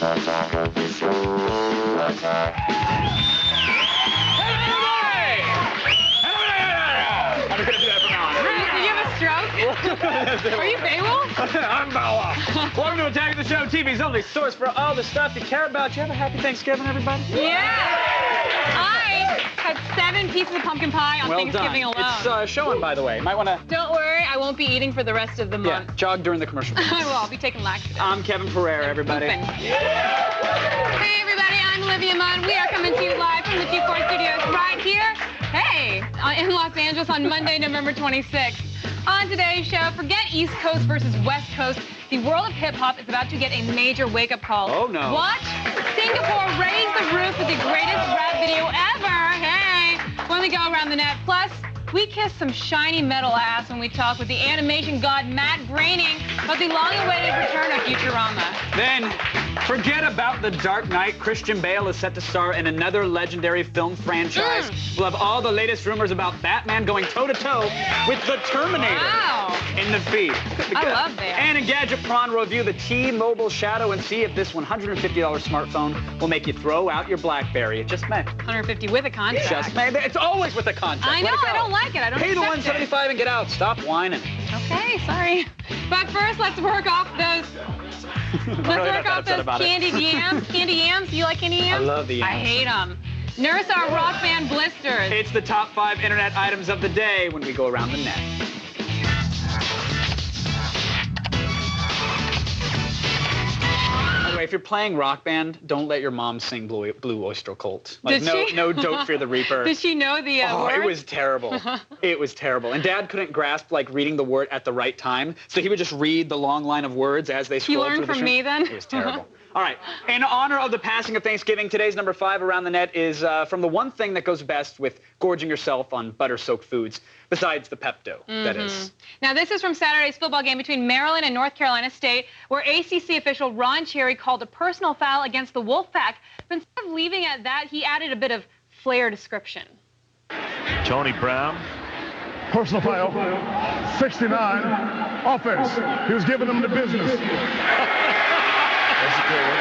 I'm gonna do that from now on. Did you have a stroke? Are you Beowulf? I'm Beowulf. Welcome to Attack the Show, TV's only source for all the stuff you care about. You have a happy Thanksgiving, everybody? Yeah! I had 7 pieces of pumpkin pie on Thanksgiving alone. It's showing, by the way. Might want to... Don't worry, I won't be eating for the rest of the month. Yeah, jog during the commercial breaks. I will. I'll be taking laxatives. I'm Kevin Pereira, everybody. Hey, everybody, I'm ENunn. We are coming to you live from the Q4 studios right here, in Los Angeles on Monday, November 26th. On today's show, forget East Coast versus West Coast. The world of hip-hop is about to get a major wake-up call. Oh, no. Watch Singapore raise the roof with the greatest rap video ever. Hey, when we go around the net. Plus, we kiss some shiny metal ass when we talk with the animation god Matt Groening about the long-awaited return of Futurama. Then, forget about The Dark Knight. Christian Bale is set to star in another legendary film franchise. We'll have all the latest rumors about Batman going toe-to-toe with the Terminator in the feed. I love that. And in Gadget Prawn, we'll review the T-Mobile Shadow and see if this $150 smartphone will make you throw out your BlackBerry. It just may. $150 with a contract. Just may. It's always with a contract. I know, I don't like it. I don't Pay the accept it. $175 and get out. Stop whining. Okay, sorry. But first, let's work off those... candied yams. Candy yams? Do you like candy yams? I love the yams. I hate them. Nurse our rock band blisters. It's the top 5 internet items of the day when we go around the net. By the way, if you're playing Rock Band, don't let your mom sing Blue Oyster Cult. Like, no, Don't Fear the Reaper. Did she know the words? It was terrible. It was terrible. And Dad couldn't grasp, like, reading the word at the right time, so he would just read the long line of words as they scrolled through the You learned from me, then? It was terrible. All right. In honor of the passing of Thanksgiving, today's number 5 around the net is from the one thing that goes best with gorging yourself on butter-soaked foods, besides the Pepto, that is. Now, this is from Saturday's football game between Maryland and North Carolina State, where ACC official Ron Cherry called a personal foul against the Wolfpack. But instead of leaving it at that, he added a bit of flair description. Tony Brown. Personal foul, 69, offense. He was giving them the business. That's a good one.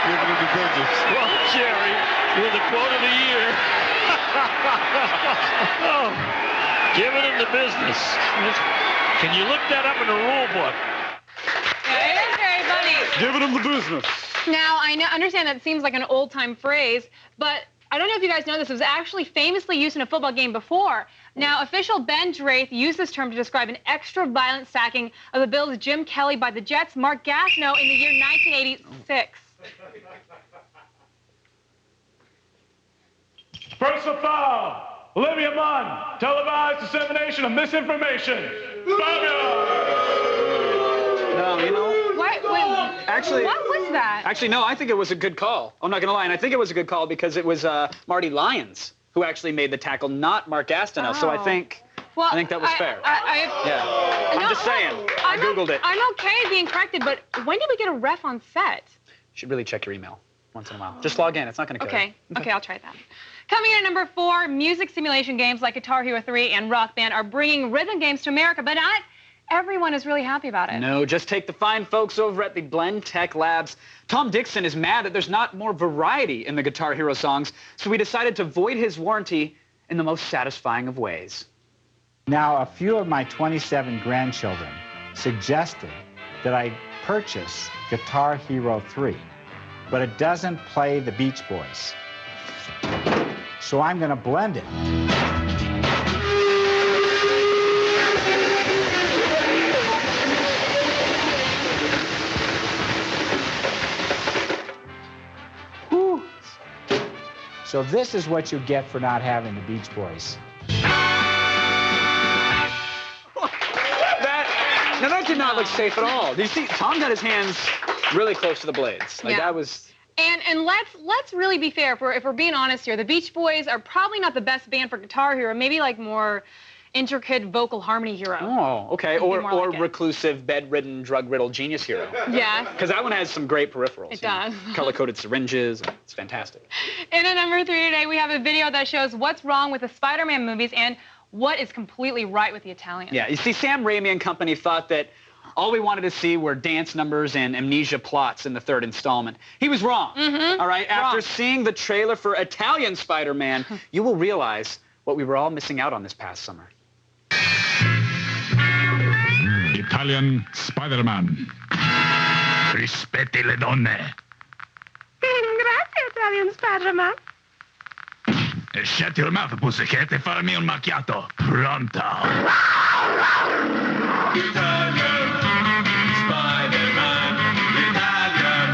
Giving him the business. Ron Cherry with the quote of the year. Oh, giving him the business. Can you look that up in the rule book? Yeah, it is very funny. Giving him the business. Now, I understand that seems like an old-time phrase, but I don't know if you guys know this. It was actually famously used in a football game before. Now, official Ben Drath used this term to describe an extra-violent sacking of the Bills' Jim Kelly by the Jets' Mark Gastineau in the year 1986. Personal foul, ENunn, televised dissemination of misinformation. No, you know. Actually, what was that? Actually, no, I think it was a good call. I'm not going to lie, and I think it was a good call because it was Marty Lyons who actually made the tackle, not Mark Gastineau. So I think that was fair. I'm just saying. I Googled it. I'm okay being corrected, but when did we get a ref on set? You should really check your email once in a while. Just log in. It's not going to kill you. Okay, I'll try that. Coming in at number 4, music simulation games like Guitar Hero 3 and Rock Band are bringing rhythm games to America, but not everyone is really happy about it. No, just take the fine folks over at the Blend Tech Labs. Tom Dixon is mad that there's not more variety in the Guitar Hero songs, so we decided to void his warranty in the most satisfying of ways. Now, a few of my 27 grandchildren suggested that I purchase Guitar Hero 3, but it doesn't play the Beach Boys. So I'm going to blend it. So this is what you get for not having the Beach Boys. That did not look safe at all. Do you see, Tom got his hands really close to the blades. Like that was... And let's really be fair. If we're being honest here, the Beach Boys are probably not the best band for Guitar Hero. Maybe like more intricate vocal harmony hero. Oh, okay. Or like reclusive, bedridden, drug-riddled genius hero. Yeah. Because that one has some great peripherals. It does. Color-coded syringes. It's fantastic. And at number 3 today, we have a video that shows what's wrong with the Spider-Man movies and what is completely right with the Italians. Yeah, you see, Sam Raimi and company thought that all we wanted to see were dance numbers and amnesia plots in the third installment. He was wrong. All right? After seeing the trailer for Italian Spider-Man, you will realize what we were all missing out on this past summer. Italian Spider-Man. Rispetti le donne. Grazie, Italian Spider-Man. Shut your mouth, pussycat, e farmi un macchiato. Pronto. Italian Spider-Man. Italian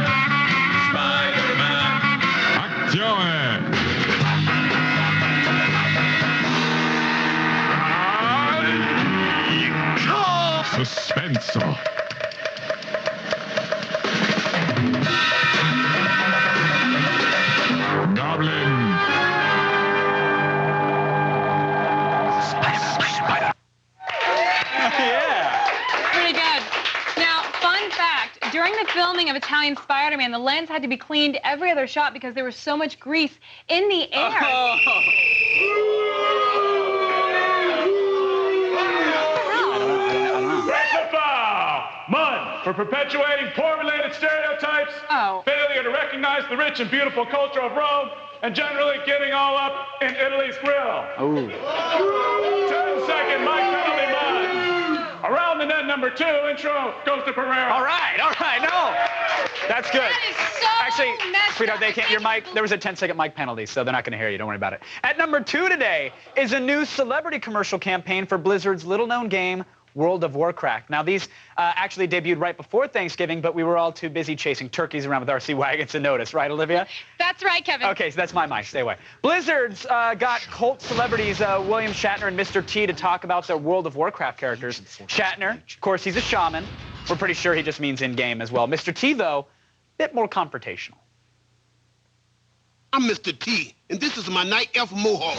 Spider-Man. Azione. Suspenso. Goblin. Pretty good. Now, fun fact, during the filming of Italian Spider-Man, the lens had to be cleaned every other shot because there was so much grease in the air. Personal foul! Munn, for perpetuating poor-related stereotypes, failure to recognize the rich and beautiful culture of Rome, and generally getting all up in Italy's grill. 10-second Mike penalty, Munn. Around the net number 2, intro goes to Pereira. All right, no. That's good. That is so Actually, messed sweetheart, up. they can't. Your mic. There was a 10-second mic penalty, so they're not going to hear you. Don't worry about it. At number 2 today is a new celebrity commercial campaign for Blizzard's little-known game, World of Warcraft. Now, these actually debuted right before Thanksgiving, but we were all too busy chasing turkeys around with RC wagons to notice, right, Olivia? That's right, Kevin. Okay, so that's my mic. Stay away. Blizzard's got cult celebrities William Shatner and Mr. T to talk about their World of Warcraft characters. Shatner, of course, he's a shaman. We're pretty sure he just means in-game as well. Mr. T, though, a bit more confrontational. I'm Mr. T, and this is my night elf mohawk.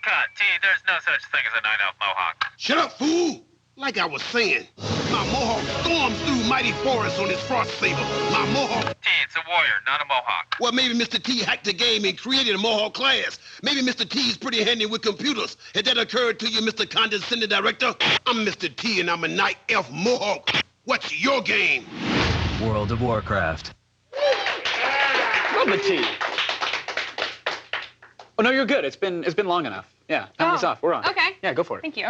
God, T, there's no such thing as a night elf mohawk. Shut up, fool! Like I was saying, my mohawk storms through mighty forests on his frost saber. My mohawk... T, it's a warrior, not a mohawk. Well, maybe Mr. T hacked the game and created a mohawk class. Maybe Mr. T is pretty handy with computers. Has that occurred to you, Mr. Condescending Director? I'm Mr. T, and I'm a night elf mohawk. What's your game? World of Warcraft. Love the T. Oh, no, you're good. It's been long enough. Yeah, time's off. We're on. Okay. Yeah, go for it. Thank you.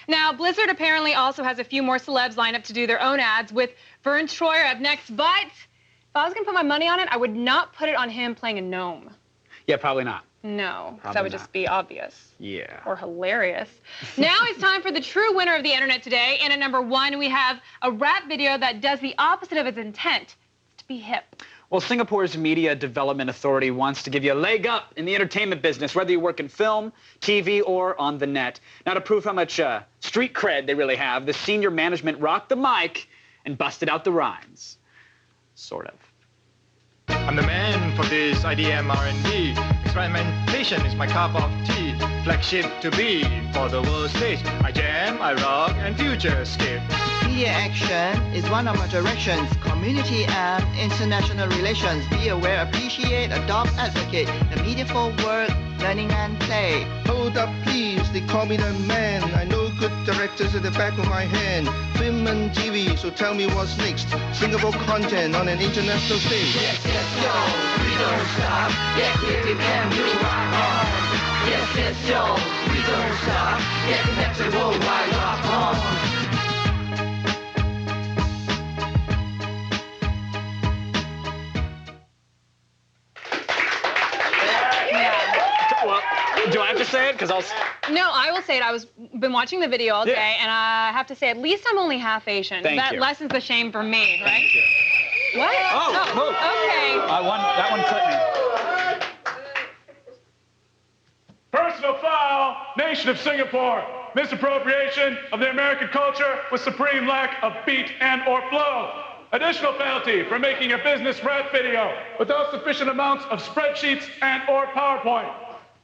Now, Blizzard apparently also has a few more celebs lined up to do their own ads, with Vern Troyer up next. But if I was going to put my money on it, I would not put it on him playing a gnome. Yeah, probably not. No, because Probably that would not. just be obvious. Yeah. Or hilarious. Now it's time for the true winner of the internet today. And at number 1, we have a rap video that does the opposite of its intent. It's to be hip. Well, Singapore's Media Development Authority wants to give you a leg up in the entertainment business, whether you work in film, TV, or on the net. Now, to prove how much street cred they really have, the senior management rocked the mic and busted out the rhymes. Sort of. I'm the man for this IDM R&D. Experimentation is my cup of tea. Flagship to be for the world stage. I jam, I rock, and future skip. Media action is one of my directions. Community and international relations. Be aware, appreciate, adopt, advocate. The media for work, learning and play. Hold up, please. They call me the man. I know good directors at the back of my hand. Film and TV, so tell me what's next. Singapore content on an international stage. Yes, yo, we don't stop. Yes, if we can, we rock on. Yes, yo, we don't stop. Yes, next we worldwide rock on. Do I have to say it? Because I'll... No, I will say it. Been watching the video all day, and I have to say, at least I'm only half Asian. Thank that you. lessens the shame for me, right? Thank you. What? Oh, okay. That one clipped me. Personal foul, Nation of Singapore. Misappropriation of the American culture with supreme lack of beat and or flow. Additional penalty for making a business rap video without sufficient amounts of spreadsheets and or PowerPoint.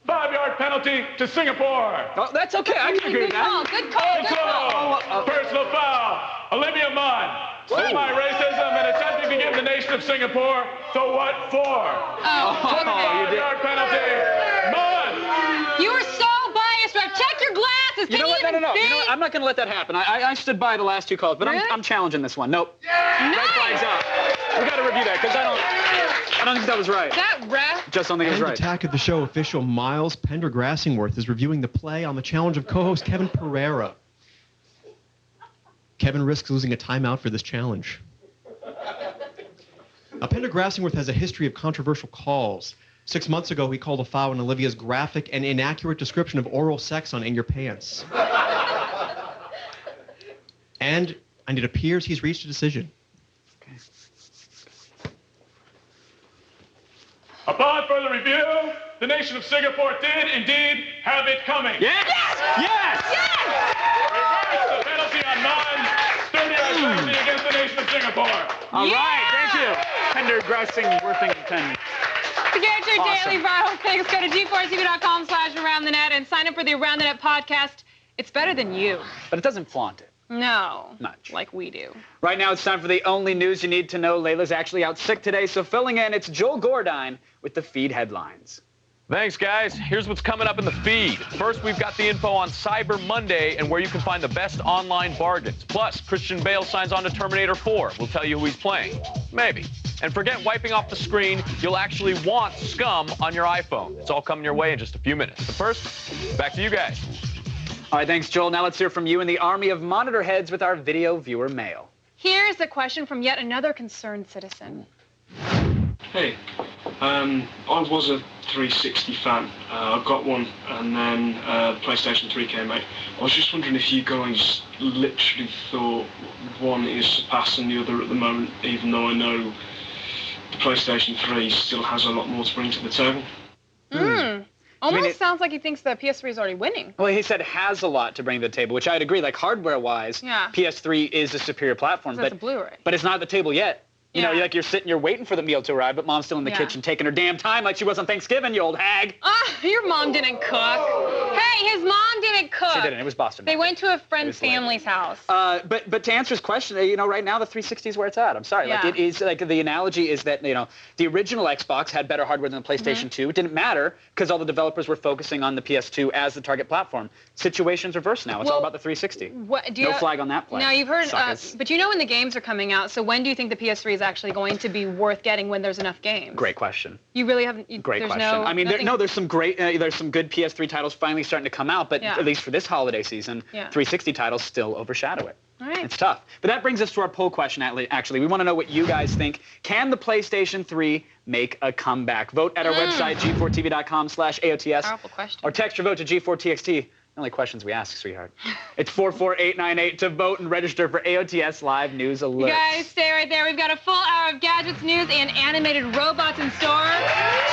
5-yard penalty to Singapore. Oh, that's okay. I can agree with that. Good call. Also, personal foul, Olivia Munn. Semi-racism and attempting to give the Nation of Singapore the what for. 25-yard penalty. Munn. You are so biased, check your glasses. You know what? No. You know what? I'm not going to let that happen. I stood by the last two calls, but really? I'm challenging this one. Nope. Nice. Red flag's out. We got to review that because I don't think that was right. That ref. Just don't think it was right. Attack of the Show official Miles Pendergrassingworth is reviewing the play on the challenge of co-host Kevin Pereira. Kevin risks losing a timeout for this challenge. Now, Pendergrassingworth has a history of controversial calls. 6 months ago, he called a foul on Olivia's graphic and inaccurate description of oral sex on In Your Pants. And it appears he's reached a decision. Okay. Upon further review, the nation of Singapore did indeed have it coming. Yes! Yes! Reverse the penalty on Nunn. 30-yard penalty against the nation of Singapore. All right, thank you. Pendergrassingworthington. To get your daily viral picks, go to g4tv.com/AroundTheNet and sign up for the Around the Net podcast. It's better than you. But it doesn't flaunt it. No. Much. Like we do. Right now, it's time for the only news you need to know. Layla's actually out sick today, so filling in, it's Joel Gordine with the feed headlines. Thanks, guys. Here's what's coming up in the feed. First, we've got the info on Cyber Monday and where you can find the best online bargains. Plus, Christian Bale signs on to Terminator 4. We'll tell you who he's playing. Maybe. And forget wiping off the screen. You'll actually want Scum on your iPhone. It's all coming your way in just a few minutes. But first, back to you guys. All right, thanks, Joel. Now let's hear from you in the army of monitor heads with our video viewer mail. Here's a question from yet another concerned citizen. Hey, I was a 360 fan. I got one, and then the PlayStation 3 came out. I was just wondering if you guys literally thought one is surpassing the other at the moment, even though I know the PlayStation 3 still has a lot more to bring to the table. Almost sounds like he thinks the PS3 is already winning. Well, he said has a lot to bring to the table, which I'd agree. Like hardware-wise, PS3 is a superior platform, but it's a Blu-ray. But it's not at the table yet. You know, you're sitting, you're waiting for the meal to arrive, but mom's still in the kitchen taking her damn time like she was on Thanksgiving, you old hag. Your mom didn't cook. Hey, his mom didn't cook. She didn't. It was Boston. They went to a friend's family's house. But to answer his question, you know, right now the 360 is where it's at. I'm sorry. Like it is, like the analogy is that, you know, the original Xbox had better hardware than the PlayStation 2. It didn't matter because all the developers were focusing on the PS2 as the target platform. Situation's reversed now. It's all about the 360. No flag on that play. Now you've heard, but you know when the games are coming out. So when do you think the PS3 is actually going to be worth getting when there's enough games? Great question. You really haven't. Great question. I mean, there's some great, there's some good PS3 titles finally starting to come out, but at least for this holiday season, 360 titles still overshadow it. All right. It's tough. But that brings us to our poll question, actually. We want to know what you guys think. Can the PlayStation 3 make a comeback? Vote at our website, g4tv.com/AOTS. Powerful question. Or text your vote to G4TXT. The only questions we ask, sweetheart. It's 44898 to vote and register for AOTS Live News Alerts. You guys, stay right there. We've got a full hour of gadgets, news, and animated robots in store.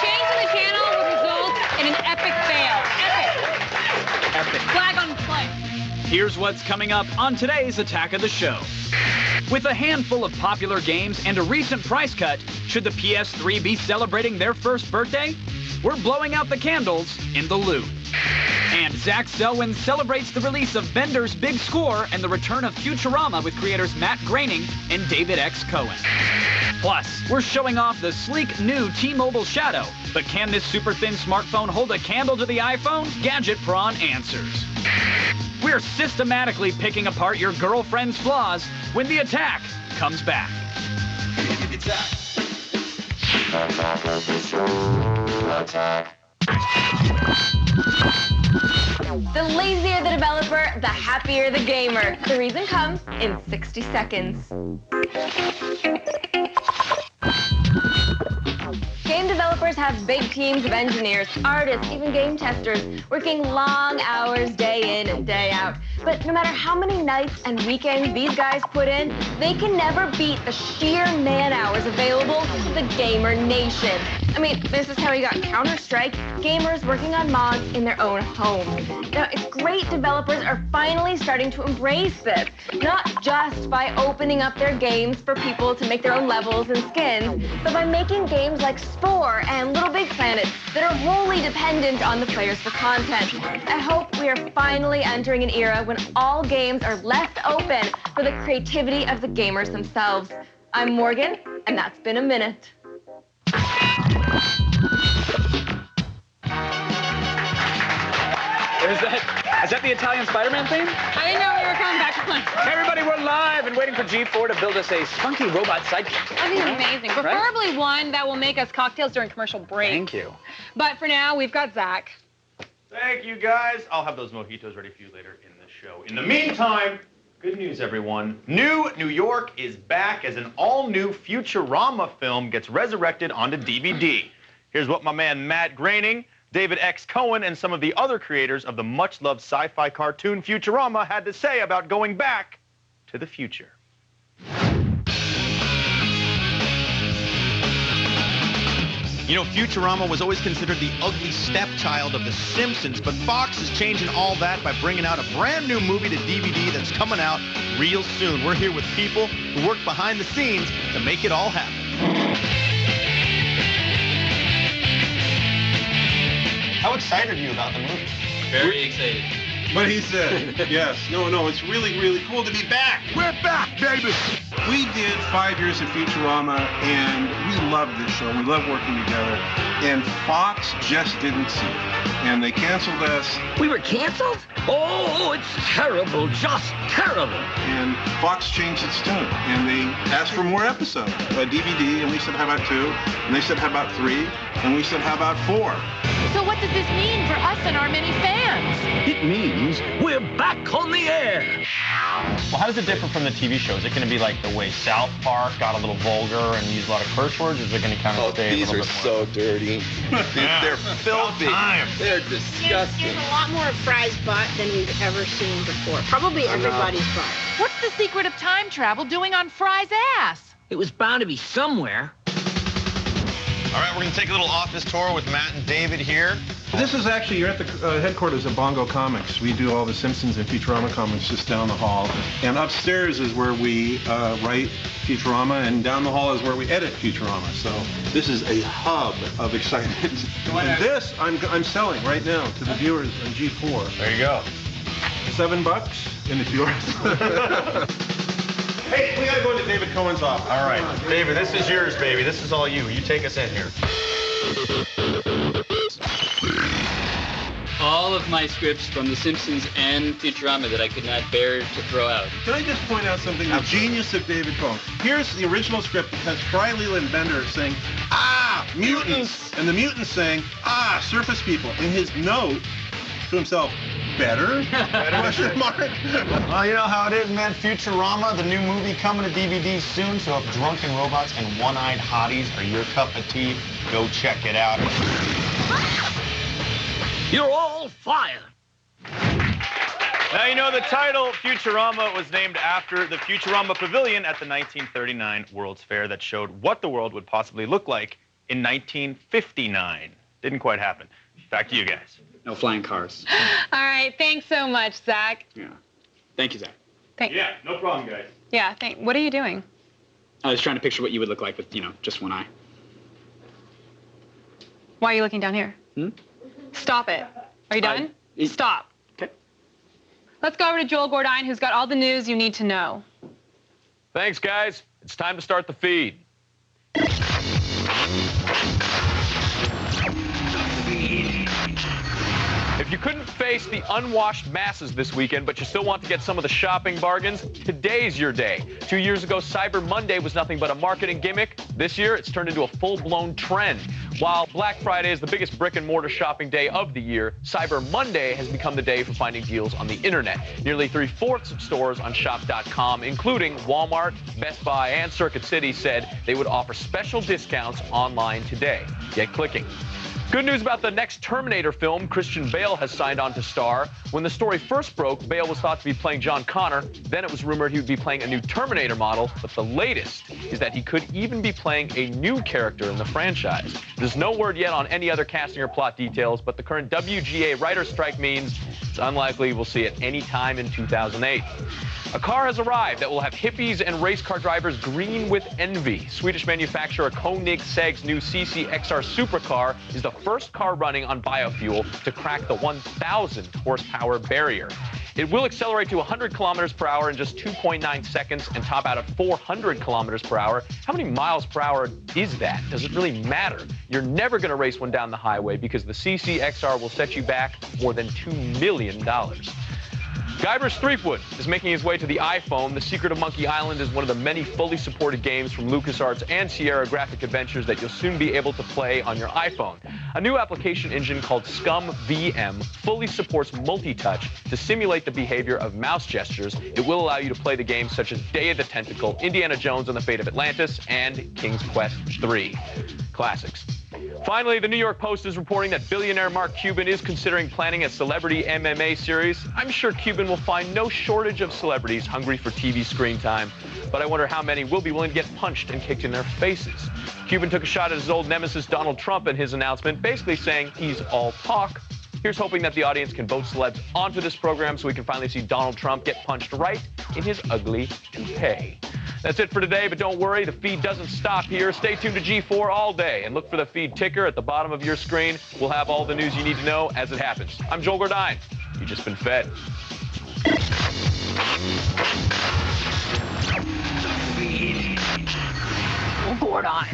Changing the channel will result in an epic fail. Epic. Flag on play. Here's what's coming up on today's Attack of the Show. With a handful of popular games and a recent price cut, should the PS3 be celebrating their first birthday? We're blowing out the candles in the loot. And Zach Selwyn celebrates the release of Bender's Big Score and the return of Futurama with creators Matt Groening and David X. Cohen. Plus, we're showing off the sleek new T-Mobile Shadow. But can this super thin smartphone hold a candle to the iPhone? Gadget Prawn answers. We're systematically picking apart your girlfriend's flaws when the attack comes back. The lazier the developer, the happier the gamer. The reason comes in 60 seconds. Game developers have big teams of engineers, artists, even game testers, working long hours day in and day out. But no matter how many nights and weekends these guys put in, they can never beat the sheer man hours available to the gamer nation. I mean, this is how we got Counter-Strike, gamers working on mods in their own homes. Now, it's great developers are finally starting to embrace this, not just by opening up their games for people to make their own levels and skins, but by making games like Spore and Little Big Planet that are wholly dependent on the players for content. I hope we are finally entering an era when all games are left open for the creativity of the gamers themselves. I'm Morgan, and that's been a minute. Is that the Italian Spider-Man theme? I didn't know we were coming back on. Hey, everybody, we're live and waiting for G4 to build us a spunky robot sidekick. That'd be amazing. Preferably one that will make us cocktails during commercial break. Thank you. But for now, we've got Zach. Thank you, guys. I'll have those mojitos ready for you later in the show. In the meantime, good news, everyone. New York is back as an all-new Futurama film gets resurrected onto DVD. Here's what my man Matt Groening, David X. Cohen, and some of the other creators of the much-loved sci-fi cartoon Futurama had to say about going back to the future. You know, Futurama was always considered the ugly stepchild of The Simpsons, but Fox is changing all that by bringing out a brand new movie to DVD that's coming out real soon. We're here with people who work behind the scenes to make it all happen. How excited are you about the movie? Very excited. But he said, yes, no, it's really, really cool to be back. We're back, baby. We did 5 years of Futurama, and we loved this show. We loved working together. And Fox just didn't see it. And they canceled us. We were canceled? Oh, it's terrible, just terrible. And Fox changed its tune. And they asked for more episodes, a DVD, and we said, how about 2? And they said, how about 3? And we said, how about 4? So what does this mean for us and our many fans? It means we're back on the air. Well, how does it differ from the TV show? Is it going to be like the way South Park got a little vulgar and used a lot of curse words? Or is it going to kind of stay a little bit more? These are so dirty. They're filthy. They're disgusting. There's a lot more of Fry's butt than we've ever seen before. Probably everybody's butt. What's the secret of time travel doing on Fry's ass? It was bound to be somewhere. All right, we're going to take a little office tour with Matt and David here. This is actually, you're at the headquarters of Bongo Comics. We do all the Simpsons and Futurama comics just down the hall. And upstairs is where we write Futurama, and down the hall is where we edit Futurama. So this is a hub of excitement. And this I'm selling right now to the viewers on G4. There you go. $7 and it's yours. Hey, we gotta go into David Cohen's office. All right, David, this is yours, baby. This is all you. You take us in here. All of my scripts from The Simpsons and Futurama that I could not bear to throw out. Can I just point out something? The genius of David Cohen. Here's the original script. It has Fry, Leland, Bender saying, ah, mutants. And the mutants saying, ah, surface people. In his note to himself, better? Question mark? Well, you know how it is, man. Futurama, the new movie coming to DVD soon. So if drunken robots and one-eyed hotties are your cup of tea, go check it out. You're all fired. Now, you know, the title Futurama was named after the Futurama Pavilion at the 1939 World's Fair that showed what the world would possibly look like in 1959. Didn't quite happen. Back to you guys. No flying cars. All right, thanks so much, Zach. Yeah. Thank you, Zach. Yeah, no problem, guys. Yeah, what are you doing? I was trying to picture what you would look like with, just one eye. Why are you looking down here? Stop it. Are you done? Stop. Okay. Let's go over to Joel Gordine, who's got all the news you need to know. Thanks, guys. It's time to start the feed. If you couldn't face the unwashed masses this weekend, but you still want to get some of the shopping bargains, today's your day. 2 years ago, Cyber Monday was nothing but a marketing gimmick. This year, it's turned into a full-blown trend. While Black Friday is the biggest brick-and-mortar shopping day of the year, Cyber Monday has become the day for finding deals on the internet. Nearly 3/4 of stores on shop.com, including Walmart, Best Buy, and Circuit City, said they would offer special discounts online today. Get clicking. Good news about the next Terminator film. Christian Bale has signed on to star. When the story first broke, Bale was thought to be playing John Connor. Then it was rumored he would be playing a new Terminator model. But the latest is that he could even be playing a new character in the franchise. There's no word yet on any other casting or plot details, but the current WGA writer's strike means it's unlikely we'll see it any time in 2008. A car has arrived that will have hippies and race car drivers green with envy. Swedish manufacturer Koenigseg's new CC-XR supercar is the first car running on biofuel to crack the 1,000 horsepower barrier. It will accelerate to 100 kilometers per hour in just 2.9 seconds and top out at 400 kilometers per hour. How many miles per hour is that? Does it really matter? You're never going to race one down the highway because the CC-XR will set you back more than $2 million. Guybrush Threepwood is making his way to the iPhone. The Secret of Monkey Island is one of the many fully supported games from LucasArts and Sierra Graphic Adventures that you'll soon be able to play on your iPhone. A new application engine called Scum VM fully supports multi-touch to simulate the behavior of mouse gestures. It will allow you to play the games such as Day of the Tentacle, Indiana Jones and the Fate of Atlantis, and King's Quest III. Classics. Finally, the New York Post is reporting that billionaire Mark Cuban is considering planning a celebrity MMA series. I'm sure Cuban will find no shortage of celebrities hungry for TV screen time, but I wonder how many will be willing to get punched and kicked in their faces. Cuban took a shot at his old nemesis Donald Trump in his announcement, basically saying he's all talk. Here's hoping that the audience can vote celebs onto this program so we can finally see Donald Trump get punched right in his ugly toupee. That's it for today, but don't worry, the feed doesn't stop here. Stay tuned to G4 all day and look for the feed ticker at the bottom of your screen. We'll have all the news you need to know as it happens. I'm Joel Gordine. You've just been fed.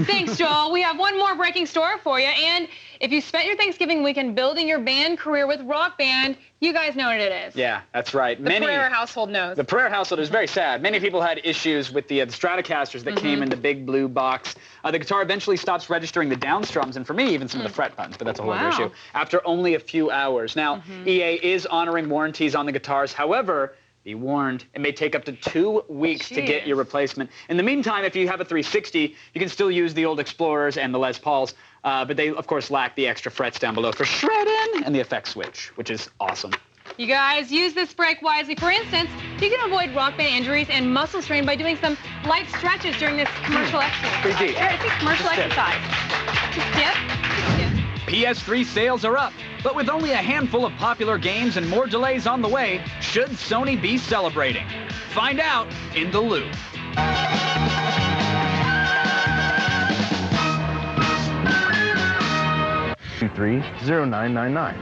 Thanks, Joel. We have one more breaking story for you. And if you spent your Thanksgiving weekend building your band career with Rock Band, you guys know what it is. Yeah, that's right. The Pereira household knows. The Pereira household is very sad. Many people had issues with the Stratocasters that came in the big blue box. The guitar eventually stops registering the downstrums, and for me, even some of the fret buttons, but that's a whole other issue, after only a few hours. Now, EA is honoring warranties on the guitars. However, be warned, it may take up to 2 weeks to get your replacement. In the meantime, if you have a 360, you can still use the old Explorers and the Les Pauls, but they, of course, lack the extra frets down below for shredding and the effect switch, which is awesome. You guys, use this break wisely. For instance, you can avoid Rock Band injuries and muscle strain by doing some light stretches during this commercial exercise. Pretty deep. Commercial exercise. Yep. PS3 sales are up, but with only a handful of popular games and more delays on the way, should Sony be celebrating? Find out in The Loop. 230999.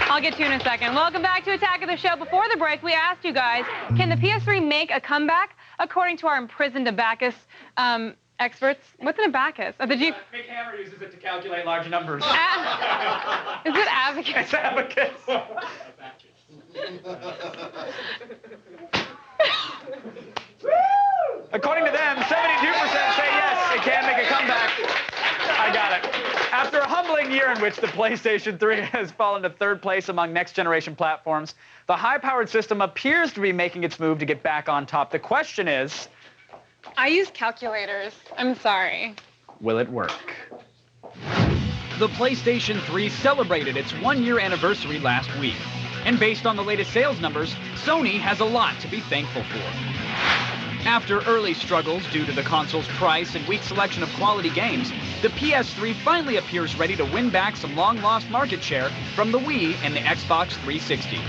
I'll get to you in a second. Welcome back to Attack of the Show. Before the break, we asked you guys, can the PS3 make a comeback? According to our imprisoned abacus experts. What's an abacus? Oh, Mick Hammer uses it to calculate large numbers. Is it abacus? It's abacus. According to them, 72% say yes, it can make a comeback. I got it. After a humbling year in which the PlayStation 3 has fallen to third place among next-generation platforms, the high-powered system appears to be making its move to get back on top. The question is... I use calculators. I'm sorry. Will it work? The PlayStation 3 celebrated its one-year anniversary last week. And based on the latest sales numbers, Sony has a lot to be thankful for. After early struggles due to the console's price and weak selection of quality games, the PS3 finally appears ready to win back some long-lost market share from the Wii and the Xbox 360.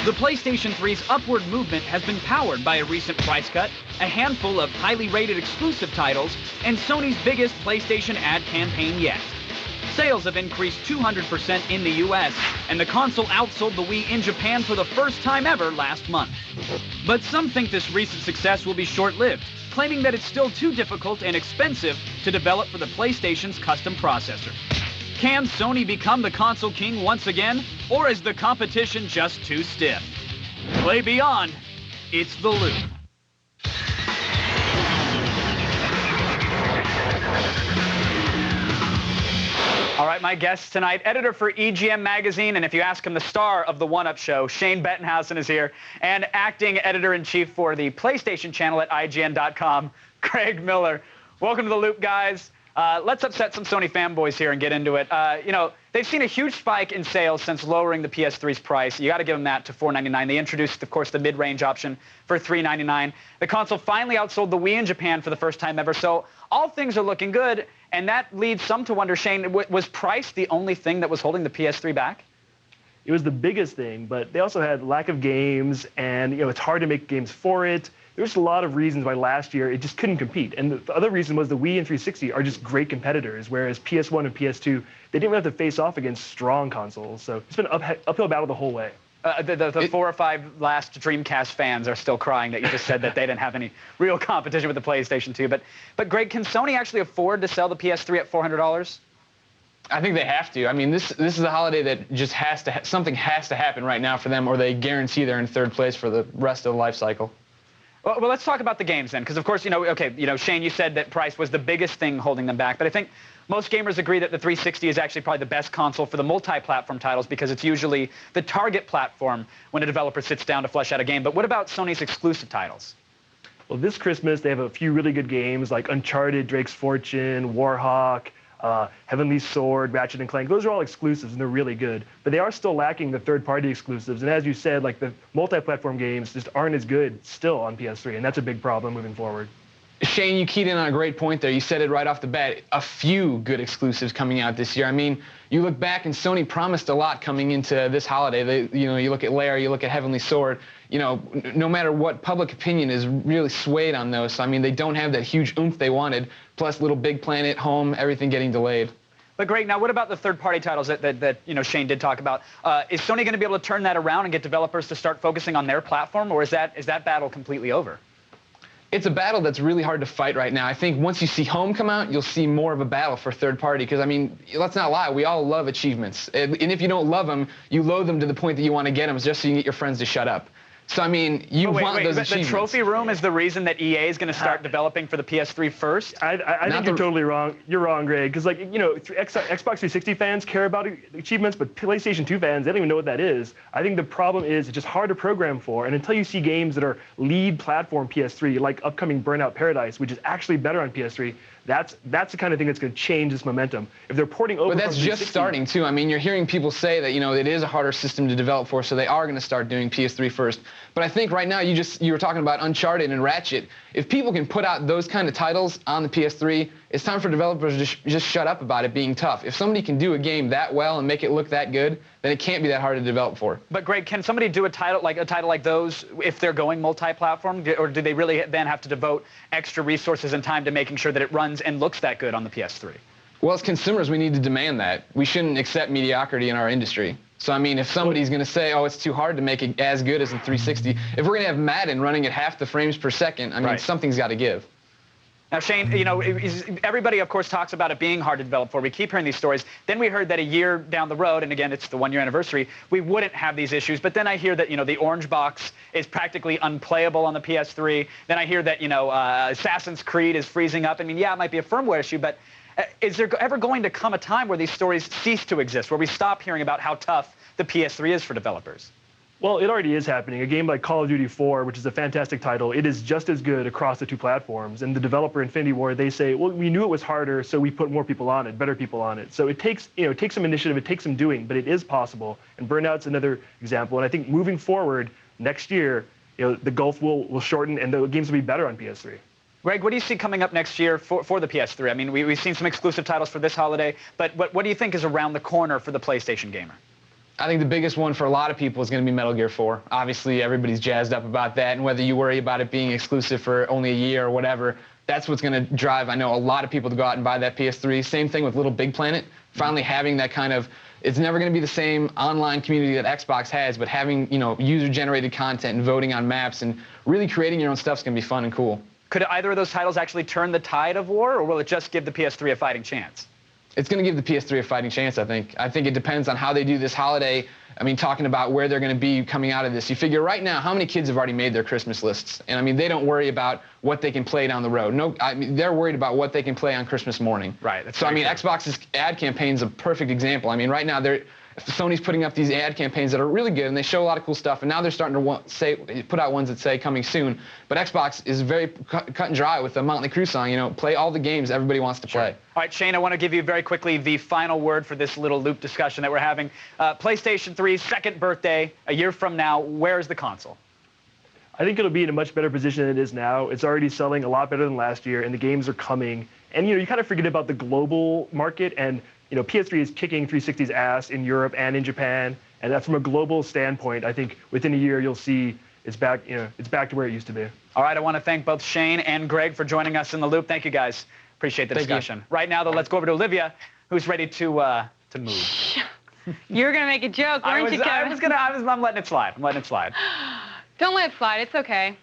The PlayStation 3's upward movement has been powered by a recent price cut, a handful of highly rated exclusive titles, and Sony's biggest PlayStation ad campaign yet. Sales have increased 200% in the US, and the console outsold the Wii in Japan for the first time ever last month. But some think this recent success will be short-lived, claiming that it's still too difficult and expensive to develop for the PlayStation's custom processor. Can Sony become the console king once again, or is the competition just too stiff? Play Beyond, it's The Loop. All right, my guest tonight, editor for EGM Magazine, and if you ask him, the star of the One Up Show, Shane Bettenhausen is here, and acting editor-in-chief for the PlayStation channel at IGN.com, Craig Miller. Welcome to The Loop, guys. Let's upset some Sony fanboys here and get into it. You know, they've seen a huge spike in sales since lowering the PS3's price. You got to give them that to $499. They introduced, of course, the mid-range option for $399. The console finally outsold the Wii in Japan for the first time ever, so all things are looking good, and that leads some to wonder, Shane, was price the only thing that was holding the PS3 back? It was the biggest thing, but they also had lack of games, and it's hard to make games for it. There's a lot of reasons why last year it just couldn't compete. And the other reason was the Wii and 360 are just great competitors, whereas PS1 and PS2, they didn't really have to face off against strong consoles. So it's been an uphill battle the whole way. The 4 or 5 last Dreamcast fans are still crying that you just said that they didn't have any real competition with the PlayStation 2. But Greg, can Sony actually afford to sell the PS3 at $400? I think they have to. I mean, this is a holiday that just has to something has to happen right now for them, or they guarantee they're in third place for the rest of the life cycle. Well, let's talk about the games then, because of course, Shane, you said that price was the biggest thing holding them back, but I think most gamers agree that the 360 is actually probably the best console for the multi-platform titles because it's usually the target platform when a developer sits down to flesh out a game. But what about Sony's exclusive titles? Well, this Christmas, they have a few really good games like Uncharted, Drake's Fortune, Warhawk, Heavenly Sword, Ratchet & Clank. Those are all exclusives, and they're really good. But they are still lacking the third-party exclusives. And as you said, like the multi-platform games just aren't as good still on PS3, and that's a big problem moving forward. Shane, you keyed in on a great point there. You said it right off the bat. A few good exclusives coming out this year. I mean, you look back, and Sony promised a lot coming into this holiday. You look at Lair, you look at Heavenly Sword. No matter what, public opinion is really swayed on those. So, I mean, they don't have that huge oomph they wanted. Plus, Little Big Planet, Home, everything getting delayed. But Greg, now what about the third-party titles that Shane did talk about? Is Sony going to be able to turn that around and get developers to start focusing on their platform, or is that battle completely over? It's a battle that's really hard to fight right now. I think once you see Home come out, you'll see more of a battle for third party. Because, I mean, let's not lie, we all love achievements. And if you don't love them, you loathe them to the point that you want to get them just so you can get your friends to shut up. So, I mean, you want those achievements. The trophy room is the reason that EA is going to start developing for the PS3 first? I think you're totally wrong. You're wrong, Greg. Because, Xbox 360 fans care about achievements, but PlayStation 2 fans, they don't even know what that is. I think the problem is it's just hard to program for. And until you see games that are lead platform PS3, like upcoming Burnout Paradise, which is actually better on PS3, that's the kind of thing that's going to change this momentum. If they're porting over, but that's just starting too. I mean, you're hearing people say that it is a harder system to develop for, so they are going to start doing PS3 first. But I think right now you were talking about Uncharted and Ratchet. If people can put out those kind of titles on the PS3, it's time for developers to just shut up about it being tough. If somebody can do a game that well and make it look that good, then it can't be that hard to develop for. But Greg, can somebody do a title like those if they're going multi-platform, or do they really then have to devote extra resources and time to making sure that it runs and looks that good on the PS3? Well, as consumers, we need to demand that. We shouldn't accept mediocrity in our industry. So, I mean, if somebody's going to say, oh, it's too hard to make it as good as the 360, if we're going to have Madden running at half the frames per second, I mean, something's got to give. Now, Shane, everybody, of course, talks about it being hard to develop for. We keep hearing these stories. Then we heard that a year down the road, and again, it's the one-year anniversary, we wouldn't have these issues. But then I hear that, the orange box is practically unplayable on the PS3. Then I hear that, Assassin's Creed is freezing up. I mean, yeah, it might be a firmware issue, but is there ever going to come a time where these stories cease to exist, where we stop hearing about how tough the PS3 is for developers? Well, it already is happening. A game like Call of Duty 4, which is a fantastic title, it is just as good across the two platforms. And the developer, Infinity Ward, they say, well, we knew it was harder, so we put more people on it, better people on it. So it takes some initiative, it takes some doing, but it is possible. And Burnout's another example. And I think moving forward next year, the gulf will shorten and the games will be better on PS3. Greg, what do you see coming up next year for the PS3? I mean, we've seen some exclusive titles for this holiday, but what do you think is around the corner for the PlayStation gamer? I think the biggest one for a lot of people is going to be Metal Gear 4. Obviously, everybody's jazzed up about that, and whether you worry about it being exclusive for only a year or whatever, that's what's going to drive, I know, a lot of people to go out and buy that PS3. Same thing with Little Big Planet. Finally having that kind of, it's never going to be the same online community that Xbox has, but having, user-generated content and voting on maps and really creating your own stuff is going to be fun and cool. Could either of those titles actually turn the tide of war, or will it just give the PS3 a fighting chance? It's going to give the PS3 a fighting chance, I think. I think it depends on how they do this holiday. I mean, talking about where they're going to be coming out of this. You figure right now, how many kids have already made their Christmas lists? And, I mean, they don't worry about what they can play down the road. No, I mean, they're worried about what they can play on Christmas morning. Right. So, I mean, Xbox's ad campaign is a perfect example. I mean, right now, Sony's putting up these ad campaigns that are really good, and they show a lot of cool stuff, and now they're starting to put out ones that say coming soon. But Xbox is very cut and dry with the Motley Crue song, play all the games everybody wants to play. All right, Shane, I want to give you very quickly the final word for this little loop discussion that we're having. PlayStation 3's second birthday, a year from now, where is the console? I think it'll be in a much better position than it is now. It's already selling a lot better than last year, and the games are coming. And, you kind of forget about the global market, and PS3 is kicking 360's ass in Europe and in Japan. And that from a global standpoint, I think within a year you'll see it's back, it's back to where it used to be. All right, I want to thank both Shane and Greg for joining us in the loop. Thank you, guys. Appreciate the discussion. Right now, though, let's go over to Olivia, who's ready to move. You were going to make a joke, weren't you, Kevin? I'm letting it slide. I'm letting it slide. Don't let it slide. It's okay.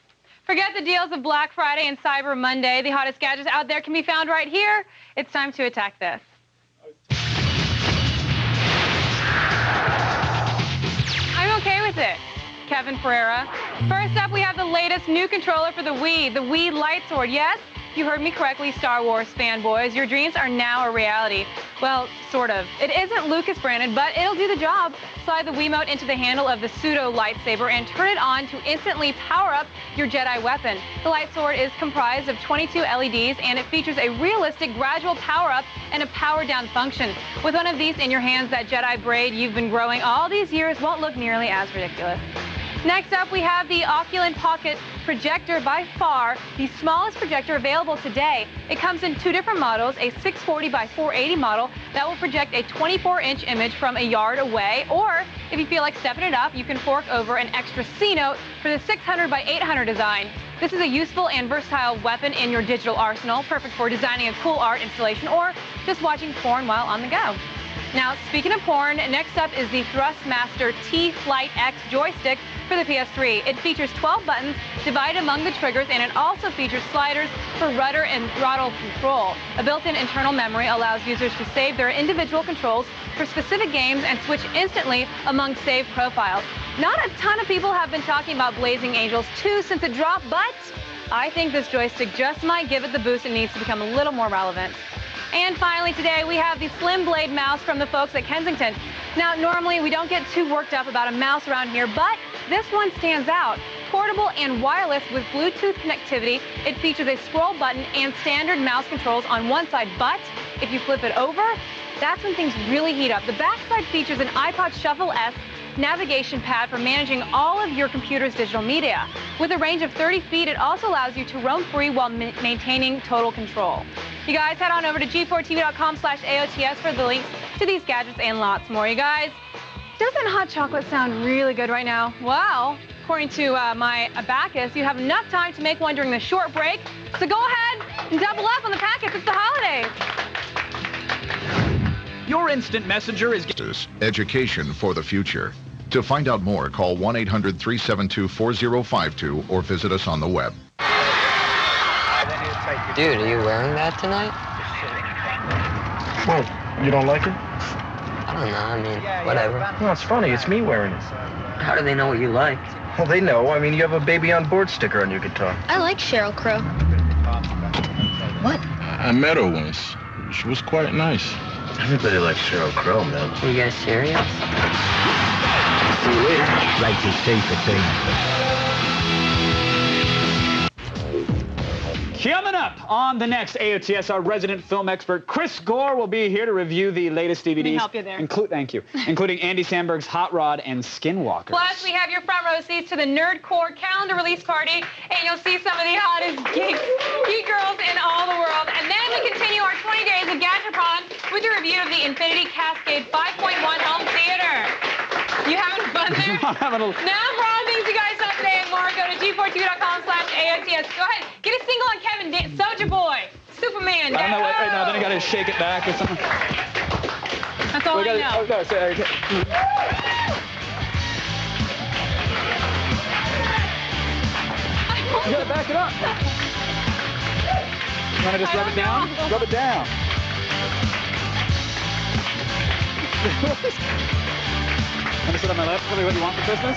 Forget the deals of Black Friday and Cyber Monday. The hottest gadgets out there can be found right here. It's time to attack this. I'm okay with it, Kevin Pereira. First up, we have the latest new controller for the Wii Lightsword. Yes, you heard me correctly, Star Wars fanboys. Your dreams are now a reality. Well, sort of. It isn't Lucas branded, but it'll do the job. Slide the Wiimote into the handle of the pseudo lightsaber and turn it on to instantly power up your Jedi weapon. The Lightsword is comprised of 22 LEDs, and it features a realistic gradual power-up and a power-down function. With one of these in your hands, that Jedi braid you've been growing all these years won't look nearly as ridiculous. Next up, we have the Oculus Pocket Projector, by far the smallest projector available today. It comes in two different models, a 640 by 480 model that will project a 24-inch image from a yard away, or if you feel like stepping it up, you can fork over an extra C-note for the 600 by 800 design. This is a useful and versatile weapon in your digital arsenal, perfect for designing a cool art installation or just watching porn while on the go. Now, speaking of porn, next up is the Thrustmaster T-Flight X joystick for the PS3. It features 12 buttons divided among the triggers, and it also features sliders for rudder and throttle control. A built-in internal memory allows users to save their individual controls for specific games and switch instantly among saved profiles. Not a ton of people have been talking about Blazing Angels 2 since it dropped, but I think this joystick just might give it the boost it needs to become a little more relevant. And finally today, we have the Slim Blade mouse from the folks at Kensington. Now, normally we don't get too worked up about a mouse around here, but this one stands out. Portable and wireless with Bluetooth connectivity, it features a scroll button and standard mouse controls on one side, but if you flip it over, that's when things really heat up. The backside features an iPod Shuffle S navigation pad for managing all of your computer's digital media. With a range of 30 feet, it also allows you to roam free while maintaining total control. You guys, head on over to g4tv.com/AOTS for the links to these gadgets and lots more. You guys, doesn't hot chocolate sound really good right now? Well, according to my abacus, you have enough time to make one during the short break. So go ahead and double up on the packets. It's the holidays. Your instant messenger is education for the future. To find out more, call 1-800-372-4052 or visit us on the web. Dude, are you wearing that tonight? Well, you don't like it? I don't know, I mean, whatever. No, it's funny, it's me wearing it. How do they know what you like? Well, they know. I mean, you have a baby on board sticker on your guitar. I like Sheryl Crow. What? I met her once. She was quite nice. Everybody likes Sheryl Crow, man. Are you guys serious? See you later. Like to taste the thing. Coming up on the next AOTS, our resident film expert, Chris Gore, will be here to review the latest DVDs. Let me help you there. Thank you. Including Andy Samberg's Hot Rod and Skinwalker. Plus, we have your front row seats to the Nerdcore calendar release party, and you'll see some of the hottest geek girls in all the world. And then we continue our 20 days of Gadgetron with a review of the Infinity Cascade 5.1 home theater. You having fun there? Now for all things you guys saw today and more, go to g4tv.com/AOTS. Go ahead, get a single on Kevin, Soulja Boy, Superman. I don't know what right now. Then I got to shake it back or something. That's all I know. Oh, no, sorry. You gotta back it up. You wanna just rub it down? Rub it down. Want to sit on my lap? Tell me what you want for Christmas?